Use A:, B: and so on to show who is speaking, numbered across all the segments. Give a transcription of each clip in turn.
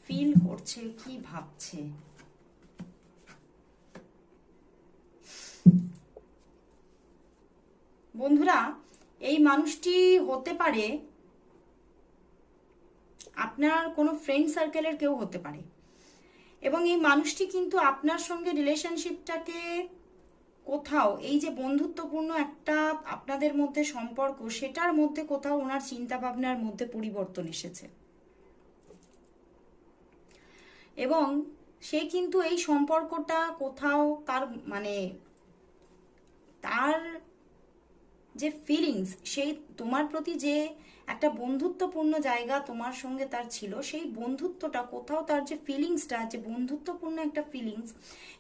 A: Feel করছে, কি ভাবছে। বন্ধুরা, এই মানুষটি হতে পারে আপনার কোনো ফ্রেন্ড সার্কেলের কেউ হতে পারে, এবং এই মানুষটি কিন্তু আপনার সঙ্গে রিলেশনশিপটাকে কোথাও, এই যে বন্ধুত্বপূর্ণ একটা আপনাদের মধ্যে সম্পর্ক, সেটার মধ্যে কোথাও ওনার চিন্তা ভাবনার মধ্যে পরিবর্তন এসেছে, এবং সে কিন্তু এই সম্পর্কটা কোথাও তার মানে তার যে ফিলিংস, সেই তোমার প্রতি যে একটা বন্ধুত্বপূর্ণ জায়গা তোমার সঙ্গে তার ছিল, সেই বন্ধুত্বটা কোথাও, তার যে ফিলিংসটা, যে বন্ধুত্বপূর্ণ একটা ফিলিংস,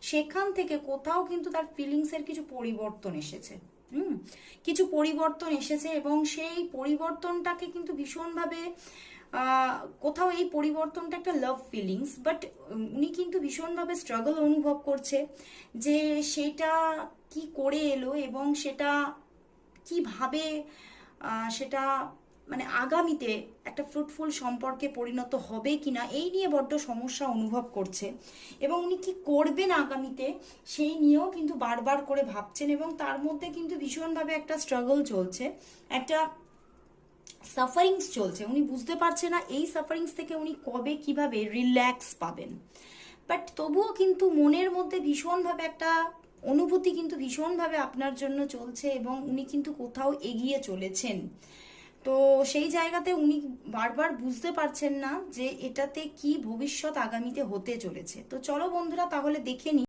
A: সেখান থেকে কোথাও কিন্তু তার ফিলিংসের কিছু পরিবর্তন এসেছে। কিছু পরিবর্তন এসেছে, এবং সেই পরিবর্তনটাকে কিন্তু ভীষণভাবে কোথাও এই পরিবর্তনটা একটা লাভ ফিলিংস, বাট উনি কিন্তু ভীষণভাবে স্ট্রাগল অনুভব করছে যে সেটা কি করে এলো, এবং সেটা কিভাবে সেটা মানে আগামীতে একটা ফ্রুটফুল সম্পর্কে পরিণত হবে কিনা, এই নিয়ে বড্ড সমস্যা অনুভব করছে, এবং উনি কি করবেন আগামীতে সেই নিয়েও কিন্তু বারবার করে ভাবছেন, এবং তার মধ্যে কিন্তু ভীষণভাবে একটা স্ট্রাগল চলছে, একটা সাফারিংস চলছে। উনি বুঝতে পারছে না এই সাফারিংস থেকে উনি কবে কিভাবে রিল্যাক্স পাবেন, বাট তবুও কিন্তু মনের মধ্যে ভীষণভাবে একটা অনুভূতি কিন্তু ভীষণভাবে আপনার জন্য চলছে, এবং উনি কিন্তু কোথাও এগিয়ে চলেছেন। তো সেই জায়গাতে উনি বারবার বুঝতে পারছেন না যে এটাতে কি ভবিষ্যৎ আগামীতে হতে চলেছে। তো চলো বন্ধুরা, তাহলে দেখে নিই